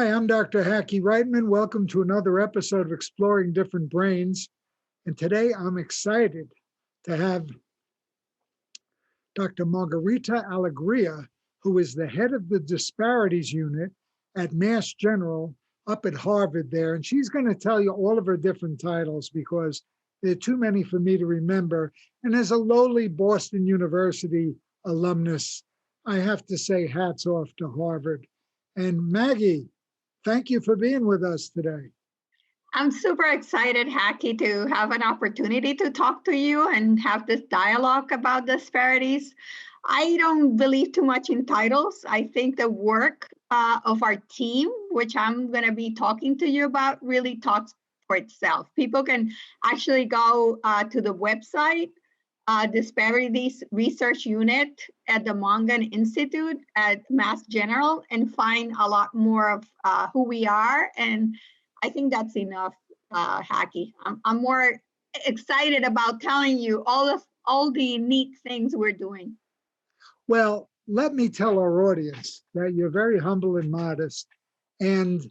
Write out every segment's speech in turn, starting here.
Hi, I'm Dr. Hackie Reitman. Welcome to another episode of Exploring Different Brains. And today I'm excited to have Dr. Margarita Alegria, who is the head of the Disparities Unit at Mass General up at Harvard there. And she's going to tell you all of her different titles because there are too many for me to remember. And as a lowly Boston University alumnus, I have to say hats off to Harvard. And Maggie, thank you for being with us today. I'm super excited, Hackie, to have an opportunity to talk to you and have this dialogue about disparities. I don't believe too much in titles. I think the work of our team, which I'm going to be talking to you about, really talks for itself. People can actually go to the website, Disparities Research Unit at the Mongan Institute at Mass General, and find a lot more of who we are. And I think that's enough, Hackie. I'm more excited about telling you all the neat things we're doing. Well, let me tell our audience that you're very humble and modest. And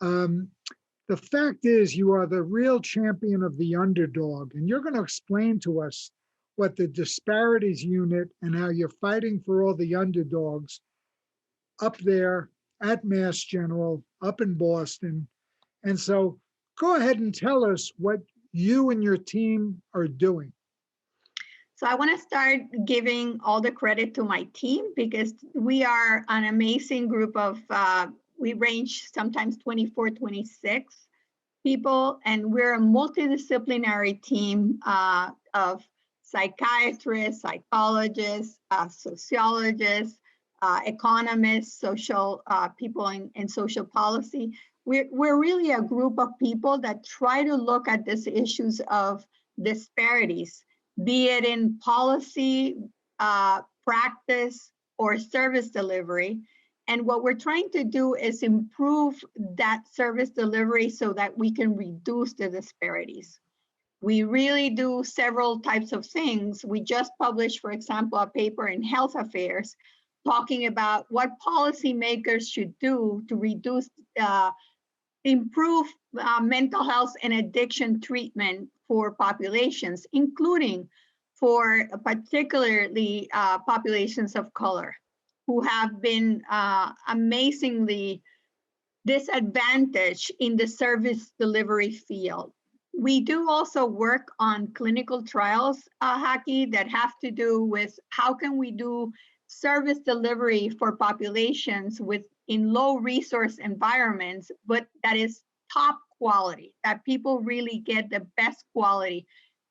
the fact is, you are the real champion of the underdog. And you're going to explain to us what the Disparities Unit and how you're fighting for all the underdogs up there at Mass General, up in Boston. And so go ahead and tell us what you and your team are doing. So I want to start giving all the credit to my team because we are an amazing group of, we range sometimes 24, 26 people, and we're a multidisciplinary team of psychiatrists, psychologists, sociologists, economists, social people in social policy. We're really a group of people that try to look at these issues of disparities, be it in policy, practice, or service delivery. And what we're trying to do is improve that service delivery so that we can reduce the disparities. We really do several types of things. We just published, for example, a paper in Health Affairs talking about what policymakers should do to reduce, improve mental health and addiction treatment for populations, including for particularly populations of color who have been amazingly disadvantaged in the service delivery field. We do also work on clinical trials, Hackie, that have to do with how can we do service delivery for populations in low resource environments, but that is top quality, that people really get the best quality.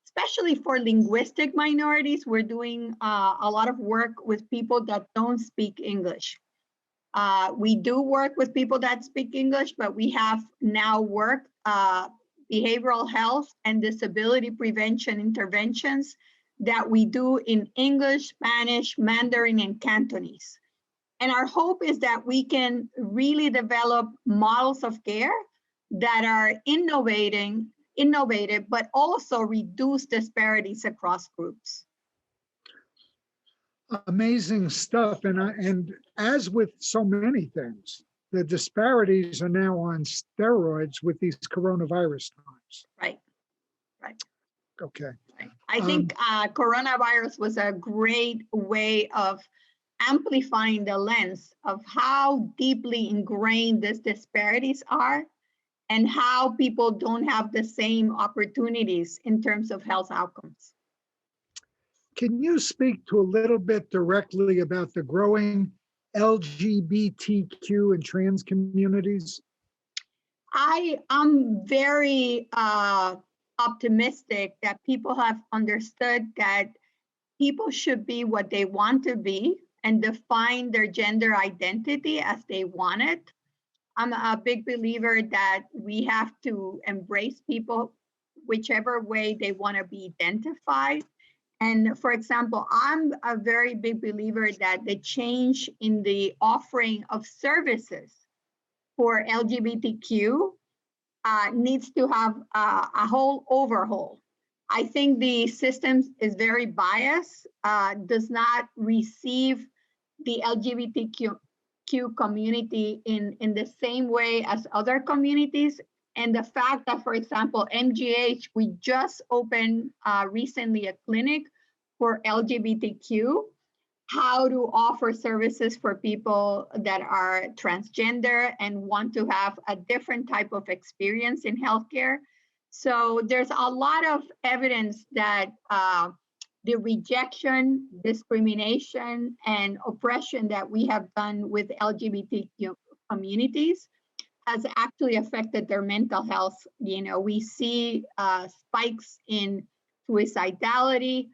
Especially for linguistic minorities, we're doing a lot of work with people that don't speak English. We do work with people that speak English, but we have now worked behavioral health and disability prevention interventions that we do in English, Spanish, Mandarin, and Cantonese. And our hope is that we can really develop models of care that are innovative, but also reduce disparities across groups. Amazing stuff. And as with so many things, the disparities are now on steroids with these coronavirus times. Right. Okay. I think coronavirus was a great way of amplifying the lens of how deeply ingrained these disparities are and how people don't have the same opportunities in terms of health outcomes. Can you speak to a little bit directly about the growing LGBTQ and trans communities? I'm very optimistic that people have understood that people should be what they want to be and define their gender identity as they want it. I'm a big believer that we have to embrace people whichever way they want to be identified. And for example, I'm a very big believer that the change in the offering of services for LGBTQ needs to have a whole overhaul. I think the system is very biased, does not receive the LGBTQ community in the same way as other communities. And the fact that, for example, MGH, we just opened recently a clinic for LGBTQ, how to offer services for people that are transgender and want to have a different type of experience in healthcare. So there's a lot of evidence that the rejection, discrimination, and oppression that we have done with LGBTQ communities has actually affected their mental health. You know, we see spikes in suicidality,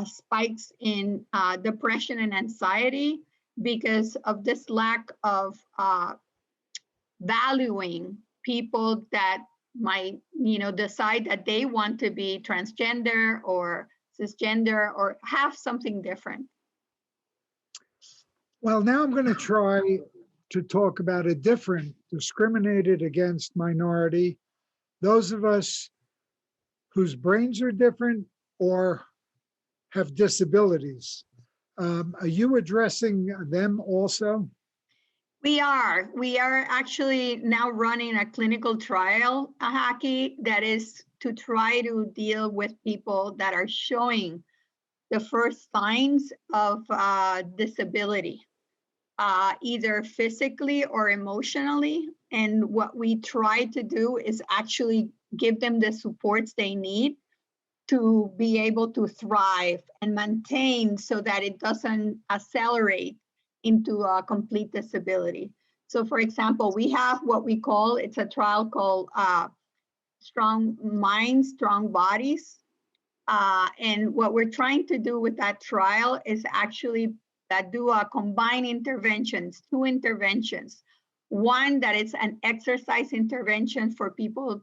spikes in depression and anxiety because of this lack of valuing people that might, you know, decide that they want to be transgender or cisgender or have something different. Well, now I'm going to try to talk about a different discriminated against minority, those of us whose brains are different or have disabilities. Are you addressing them also? We are actually now running a clinical trial, Haki, that is to try to deal with people that are showing the first signs of disability, either physically or emotionally. And what we try to do is actually give them the supports they need to be able to thrive and maintain so that it doesn't accelerate into a complete disability. So for example, we have what we call, it's a trial called Strong Minds, Strong Bodies. And what we're trying to do with that trial is actually do a combined interventions, 2 interventions. One that is an exercise intervention for people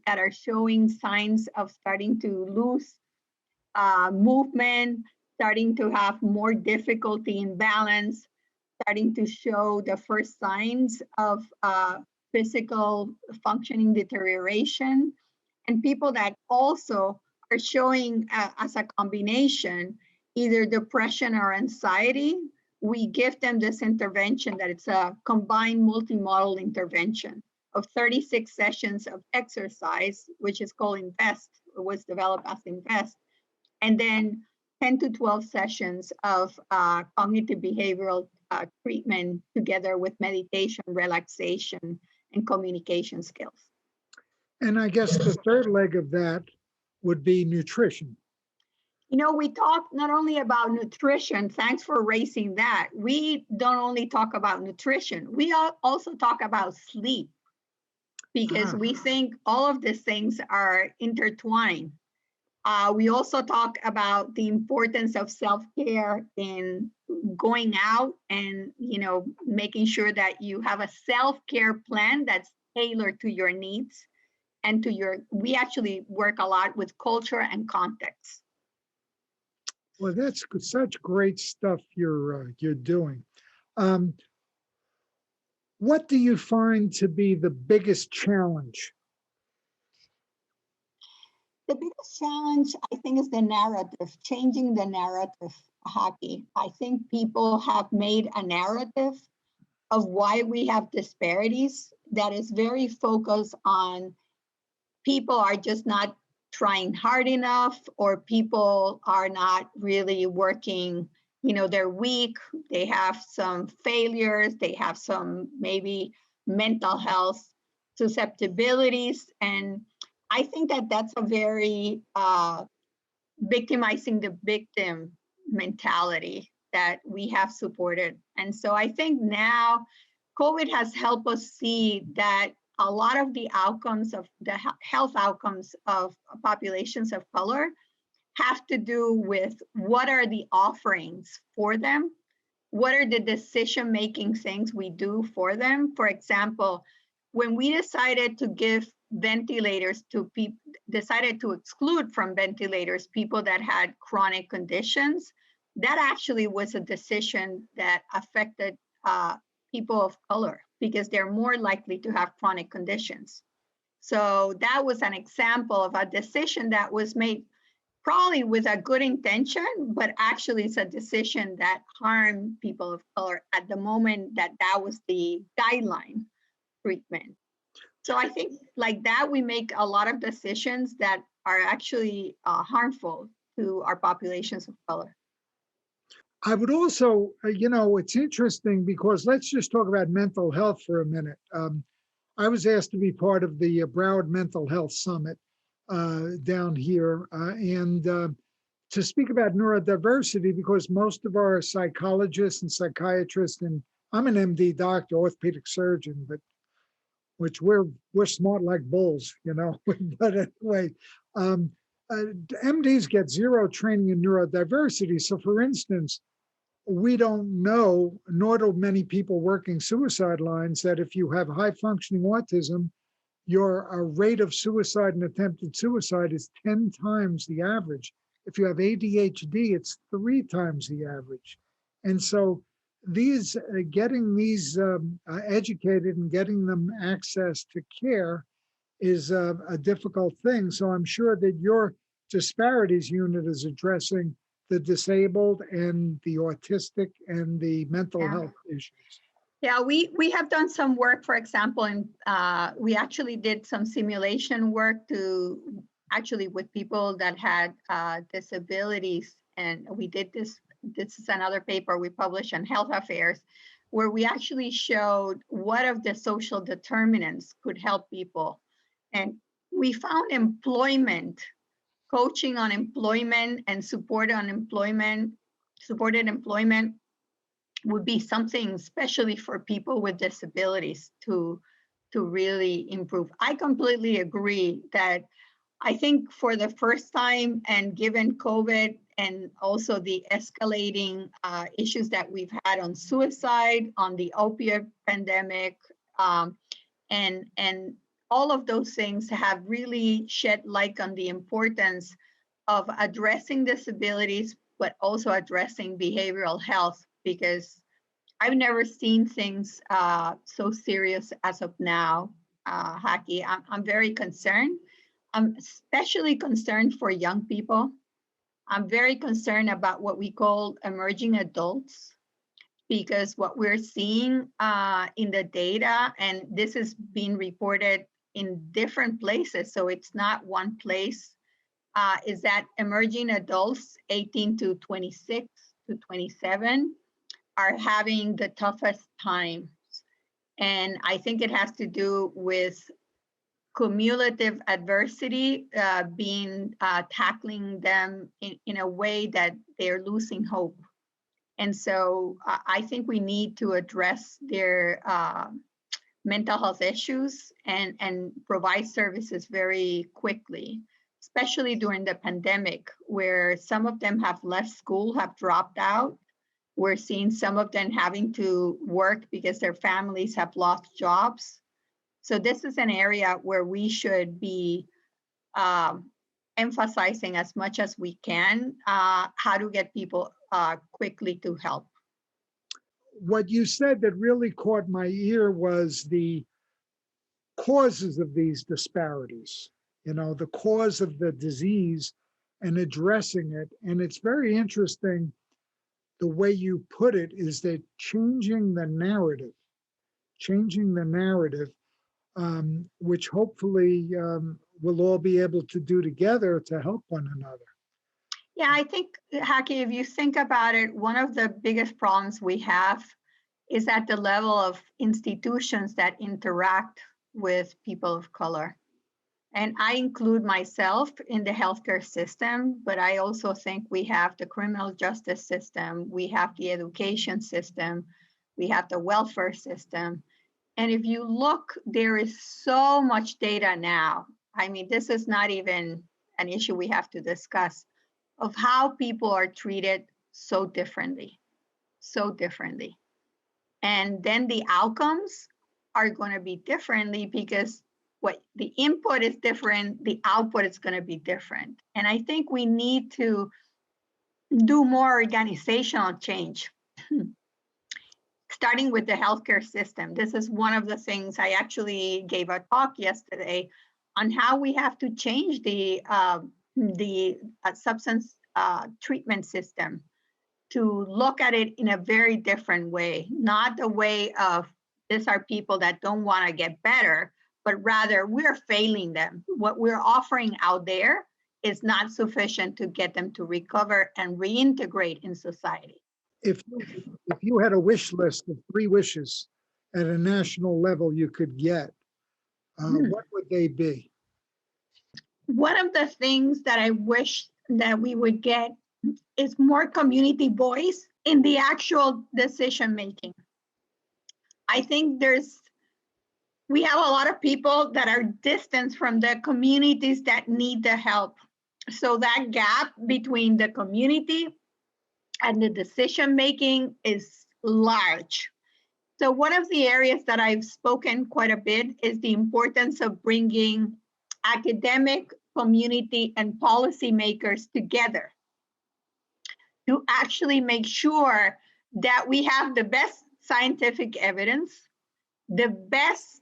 that are showing signs of starting to lose movement, starting to have more difficulty in balance, starting to show the first signs of physical functioning deterioration, and people that also are showing as a combination either depression or anxiety. We give them this intervention that it's a combined multimodal intervention of 36 sessions of exercise, which is called INVEST, it was developed as INVEST, and then 10 to 12 sessions of cognitive behavioral treatment together with meditation, relaxation, and communication skills. And I guess the third leg of that would be nutrition. You know, we talk not only about nutrition, thanks for raising that. We don't only talk about nutrition, we also talk about sleep, because we think all of these things are intertwined. We also talk about the importance of self-care in going out and, you know, making sure that you have a self-care plan that's tailored to your needs and to your, we actually work a lot with culture and context. Well, that's such great stuff you're doing. What do you find to be the biggest challenge? The biggest challenge, I think, is the narrative, changing the narrative, Haki. I think people have made a narrative of why we have disparities that is very focused on people are just not trying hard enough, or people are not really working, you know, they're weak, they have some failures, they have some maybe mental health susceptibilities. And I think that that's a very victimizing the victim mentality that we have supported. And so I think now COVID has helped us see that a lot of the outcomes of the health outcomes of populations of color have to do with what are the offerings for them, what are the decision-making things we do for them. For example, when we decided to give ventilators to people, decided to exclude from ventilators people that had chronic conditions, that actually was a decision that affected people of color because they're more likely to have chronic conditions. So that was an example of a decision that was made probably with a good intention, but actually it's a decision that harmed people of color at the moment that that was the guideline treatment. So I think like that, we make a lot of decisions that are actually harmful to our populations of color. I would also, it's interesting because let's just talk about mental health for a minute. I was asked to be part of the Broward Mental Health Summit down here and to speak about neurodiversity because most of our psychologists and psychiatrists, and I'm an MD doctor, orthopedic surgeon, but which we're smart like bulls, but anyway, um, MDs get zero training in neurodiversity. So for instance, we don't know, nor do many people working suicide lines, that if you have high functioning autism, your rate of suicide and attempted suicide is 10 times the average. If you have ADHD, it's 3 times the average. And so these getting these educated and getting them access to care is a difficult thing. So I'm sure that your disparities unit is addressing the disabled and the autistic and the mental health issues. Yeah, we have done some work, for example, and we actually did some simulation work to actually with people that had disabilities. And we did this is another paper we published on Health Affairs, where we actually showed what of the social determinants could help people. And we found employment, coaching on employment and supported employment would be something especially for people with disabilities to really improve. I completely agree that I think for the first time, and given COVID and also the escalating issues that we've had on suicide, on the opioid pandemic, and all of those things have really shed light on the importance of addressing disabilities, but also addressing behavioral health, because I've never seen things so serious as of now, Haki. I'm very concerned. I'm especially concerned for young people. I'm very concerned about what we call emerging adults, because what we're seeing in the data, and this is being reported in different places, so it's not one place, is that emerging adults 18 to 26 to 27 are having the toughest times. And I think it has to do with cumulative adversity tackling them in a way that they're losing hope. And so I think we need to address their mental health issues and provide services very quickly, especially during the pandemic, where some of them have left school, have dropped out. We're seeing some of them having to work because their families have lost jobs. So this is an area where we should be emphasizing as much as we can how to get people quickly to help. What you said that really caught my ear was the causes of these disparities, the cause of the disease and addressing it. And it's very interesting the way you put it is that changing the narrative, which hopefully we'll all be able to do together to help one another. Yeah, I think, Haki, if you think about it, one of the biggest problems we have is at the level of institutions that interact with people of color. And I include myself in the healthcare system, but I also think we have the criminal justice system, we have the education system, we have the welfare system. And if you look, there is so much data now. I mean, this is not even an issue we have to discuss, of how people are treated so differently. And then the outcomes are going to be differently, because what the input is different, the output is going to be different. And I think we need to do more organizational change, starting with the healthcare system. This is one of the things I actually gave a talk yesterday on how we have to change the the substance treatment system to look at it in a very different way, not the way of these are people that don't want to get better, but rather we're failing them. What we're offering out there is not sufficient to get them to recover and reintegrate in society. If you had a wish list of 3 wishes at a national level you could get, what would they be? One of the things that I wish that we would get is more community voice in the actual decision making. I think we have a lot of people that are distant from the communities that need the help. So that gap between the community and the decision making is large. So one of the areas that I've spoken quite a bit is the importance of bringing academic, community, and policymakers together to actually make sure that we have the best scientific evidence, the best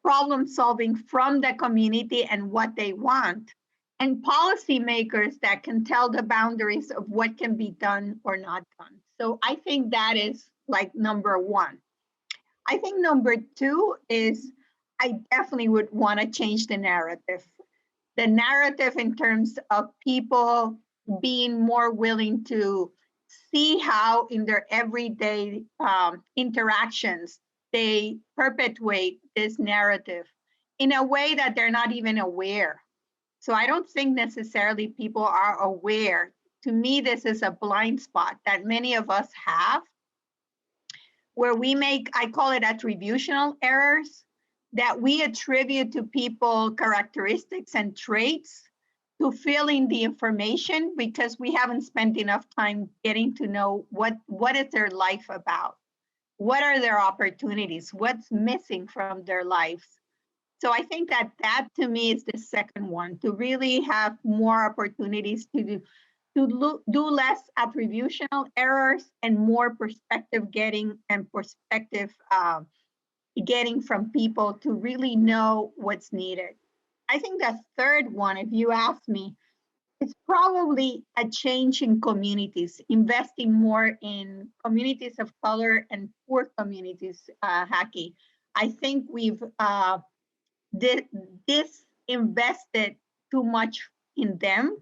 problem solving from the community and what they want, and policymakers that can tell the boundaries of what can be done or not done. So I think that is like number one. I think number two is I definitely would want to change the narrative. The narrative in terms of people being more willing to see how in their everyday interactions they perpetuate this narrative in a way that they're not even aware. So I don't think necessarily people are aware. To me, this is a blind spot that many of us have where we make, I call it attributional errors, that we attribute to people characteristics and traits to fill in the information because we haven't spent enough time getting to know what is their life about. What are their opportunities? What's missing from their lives? So I think that to me is the second one, to really have more opportunities to do less attributional errors and more perspective getting and perspective getting from people to really know what's needed. I think the third one, if you ask me, is probably a change in communities, investing more in communities of color and poor communities, Jackie. I think we've disinvested too much in them.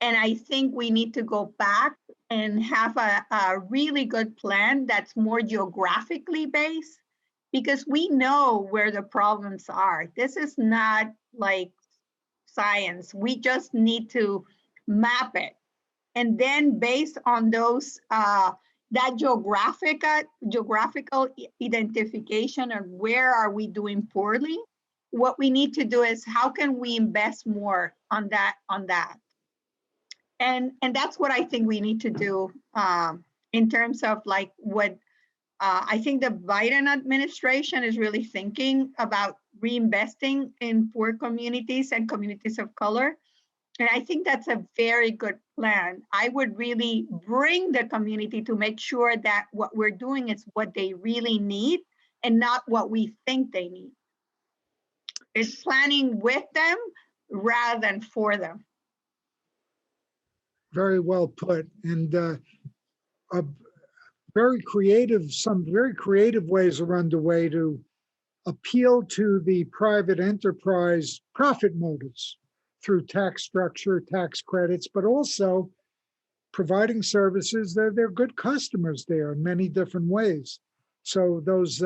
And I think we need to go back and have a really good plan that's more geographically based because we know where the problems are. This is not like science. We just need to map it. And then based on those, that geographical identification of where are we doing poorly, what we need to do is how can we invest more on that. And that's what I think we need to do in terms of like what I think the Biden administration is really thinking about reinvesting in poor communities and communities of color. And I think that's a very good plan. I would really bring the community to make sure that what we're doing is what they really need and not what we think they need. It's planning with them rather than for them. Very well put. And some very creative ways are underway to appeal to the private enterprise profit motives through tax structure, tax credits, but also providing services that they're good customers there in many different ways. So those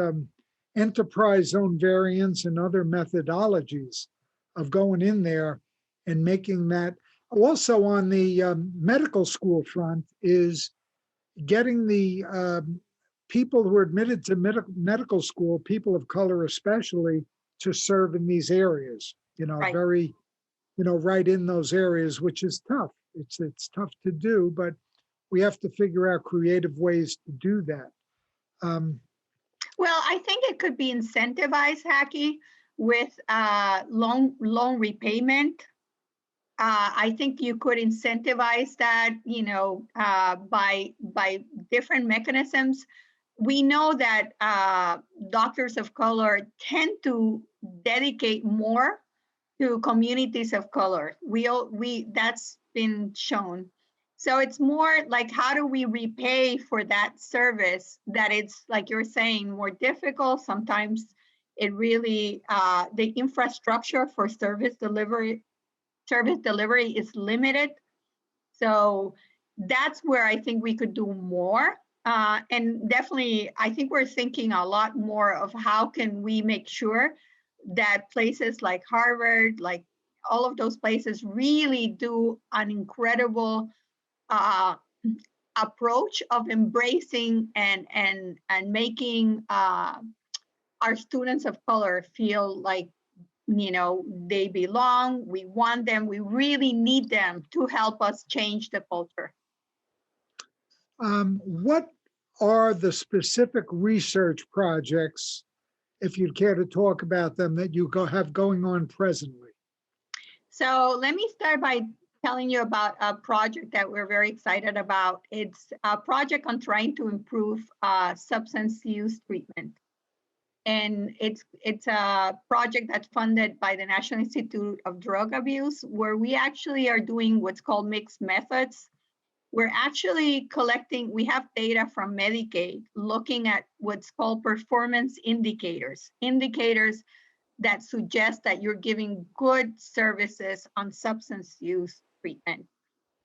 enterprise zone variants and other methodologies of going in there and making that. Also on the medical school front is getting the people who are admitted to medical school, people of color especially, to serve in these areas, Right. very, right in those areas, which is tough. It's tough to do, but we have to figure out creative ways to do that. Well, I think it could be incentivized, Jackie, with loan repayment. I think you could incentivize that, by different mechanisms. We know that doctors of color tend to dedicate more to communities of color. That's been shown. So it's more like, how do we repay for that service that it's, like you're saying, more difficult? Sometimes it really, the infrastructure for service delivery is limited. So that's where I think we could do more. And definitely, I think we're thinking a lot more of how can we make sure that places like Harvard, like all of those places, really do an incredible approach of embracing and making our students of color feel like, you know, they belong. We want them. We really need them to help us change the culture. What are the specific research projects, if you'd care to talk about them, that you have going on presently? So let me start by telling you about a project that we're very excited about. It's a project on trying to improve substance use treatment. And it's a project that's funded by the National Institute of Drug Abuse, where we actually are doing what's called mixed methods. We're actually collecting, we have data from Medicaid looking at what's called performance indicators, indicators that suggest that you're giving good services on substance use treatment.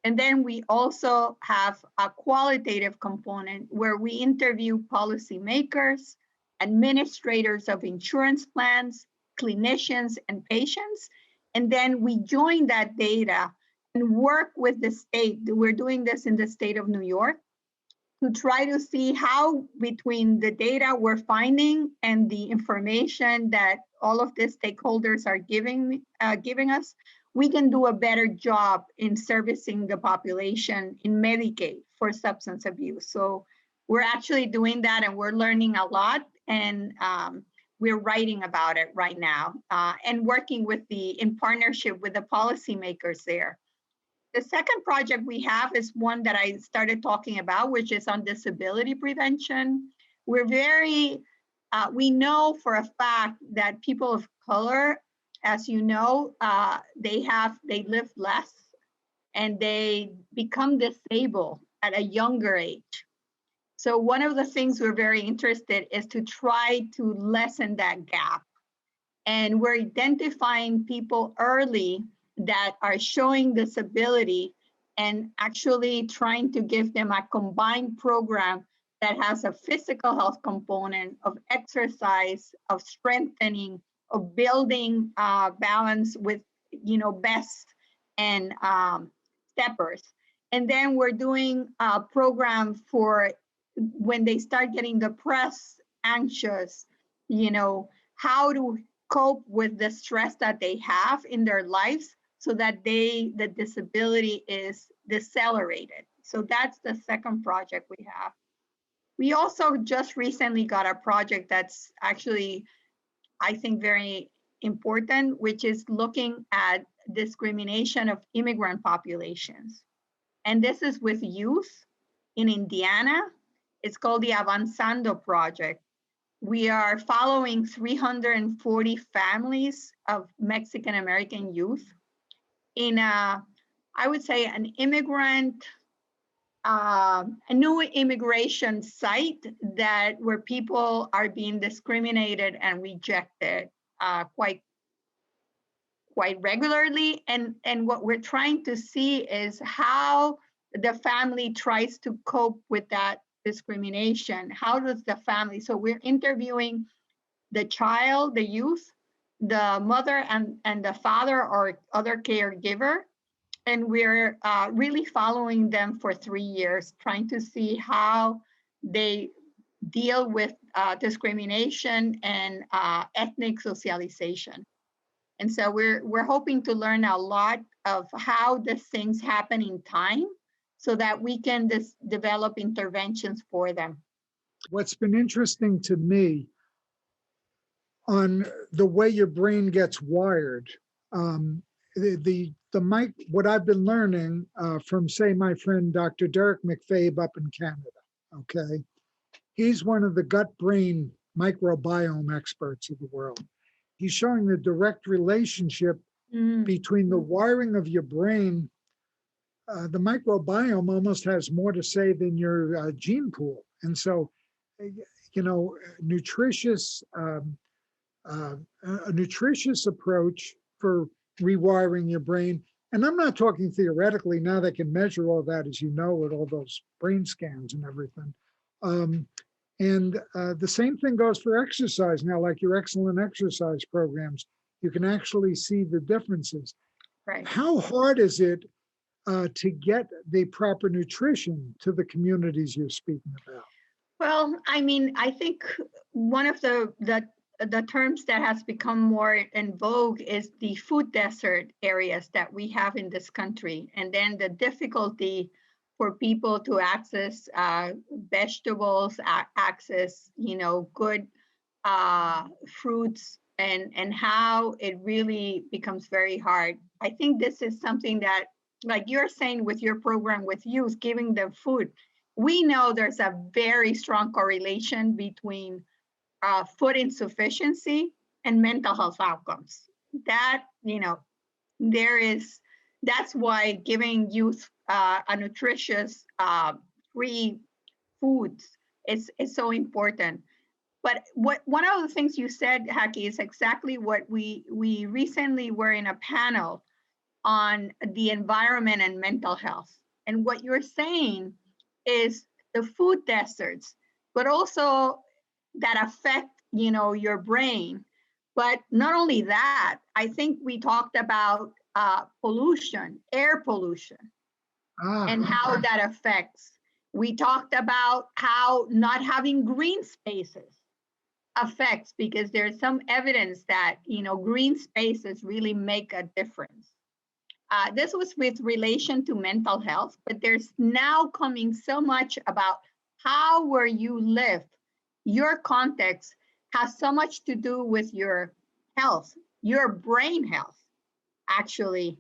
And then we also have a qualitative component where we interview policymakers, administrators of insurance plans, clinicians, and patients. And then we join that data and work with the state. We're doing this in the state of New York to try to see how, between the data we're finding and the information that all of the stakeholders are giving us, we can do a better job in servicing the population in Medicaid for substance abuse. So we're actually doing that, and we're learning a lot, and we're writing about it right now and working in partnership with the policymakers there. The second project we have is one that I started talking about, which is on disability prevention. We know for a fact that people of color, as you know, they live less and they become disabled at a younger age. So one of the things we're very interested is to try to lessen that gap. And we're identifying people early that are showing disability and actually trying to give them a combined program that has a physical health component, of exercise, of strengthening, of building balance with, BEST and steppers. And then we're doing a program for when they start getting depressed, anxious, how to cope with the stress that they have in their lives so that the disability is decelerated. So that's the second project we have. We also just recently got a project that's actually, I think, very important, which is looking at discrimination of immigrant populations. And this is with youth in Indiana. It's called the Avanzando Project. We are following 340 families of Mexican American youth in I would say, a new immigration site where people are being discriminated and rejected quite regularly. And what we're trying to see is how the family tries to cope with that discrimination. How does the family, so we're interviewing the child, the youth, the mother and the father or other caregiver, and we're really following them for 3 years, trying to see how they deal with discrimination and ethnic socialization. And so we're hoping to learn a lot of how these things happen in time so that we can develop interventions for them. What's been interesting to me on the way your brain gets wired, what I've been learning from, say, my friend Dr. Derek McFabe up in Canada, okay? He's one of the gut-brain microbiome experts of the world. He's showing the direct relationship Mm, between the wiring of your brain, the microbiome almost has more to say than your gene pool. And so, nutritious, a nutritious approach for rewiring your brain. And I'm not talking theoretically. Now they can measure all that, as you know, with all those brain scans and everything. And the same thing goes for exercise now, like your excellent exercise programs. You can actually see the differences. right. How hard is it to get the proper nutrition to the communities you're speaking about? Well, I mean, I think one of the terms that has become more in vogue is the food desert areas that we have in this country, and then the difficulty for people to access vegetables, access good fruits, and how it really becomes very hard. I think this is something that, like you're saying with your program with youth, giving them food. We know there's a very strong correlation between food insufficiency and mental health outcomes. That, that's why giving youth a nutritious, free foods is so important. But one of the things you said, Haki, is exactly what we recently were in a panel on the environment and mental health. And what you're saying is the food deserts, but also that affect, your brain. But not only that, I think we talked about pollution, air pollution, and how that affects. We talked about how not having green spaces affects, because there's some evidence that, green spaces really make a difference. This was with relation to mental health, but there's now coming so much about how where you live, your context has so much to do with your health, your brain health, actually.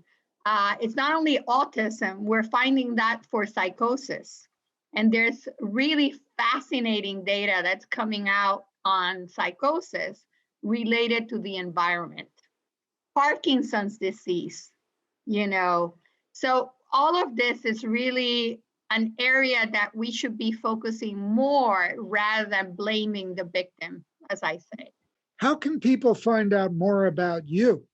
It's not only autism, we're finding that for psychosis. And there's really fascinating data that's coming out on psychosis related to the environment. Parkinson's disease, so all of this is really an area that we should be focusing more rather than blaming the victim, as I say. How can people find out more about you?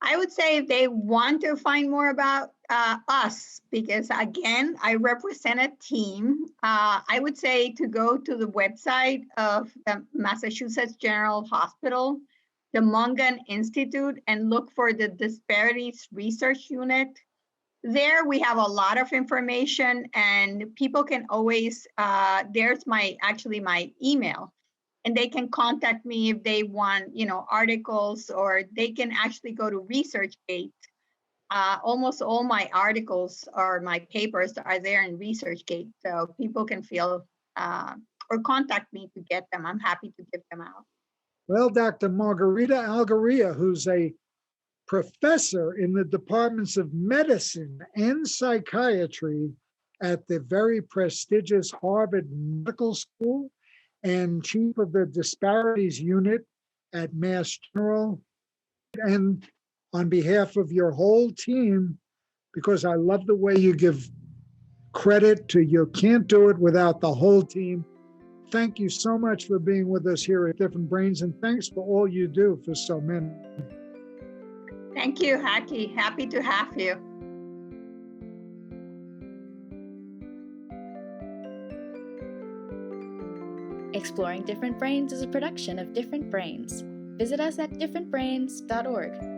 I would say if they want to find more about us, because again, I represent a team, I would say to go to the website of the Massachusetts General Hospital, the Mongan Institute, and look for the Disparities Research Unit. There we have a lot of information, and people can always, there's my email, and they can contact me if they want, articles, or they can actually go to ResearchGate. Almost all my articles or my papers are there in ResearchGate, so people can feel or contact me to get them. I'm happy to give them out. Well, Dr. Margarita Algaria, who's a professor in the departments of medicine and psychiatry at the very prestigious Harvard Medical School and chief of the Disparities Unit at Mass General. And on behalf of your whole team, because I love the way you give credit to you can't do it without the whole team. Thank you so much for being with us here at Different Brains, and thanks for all you do for so many. Thank you, Haki. Happy to have you. Exploring Different Brains is a production of Different Brains. Visit us at differentbrains.org.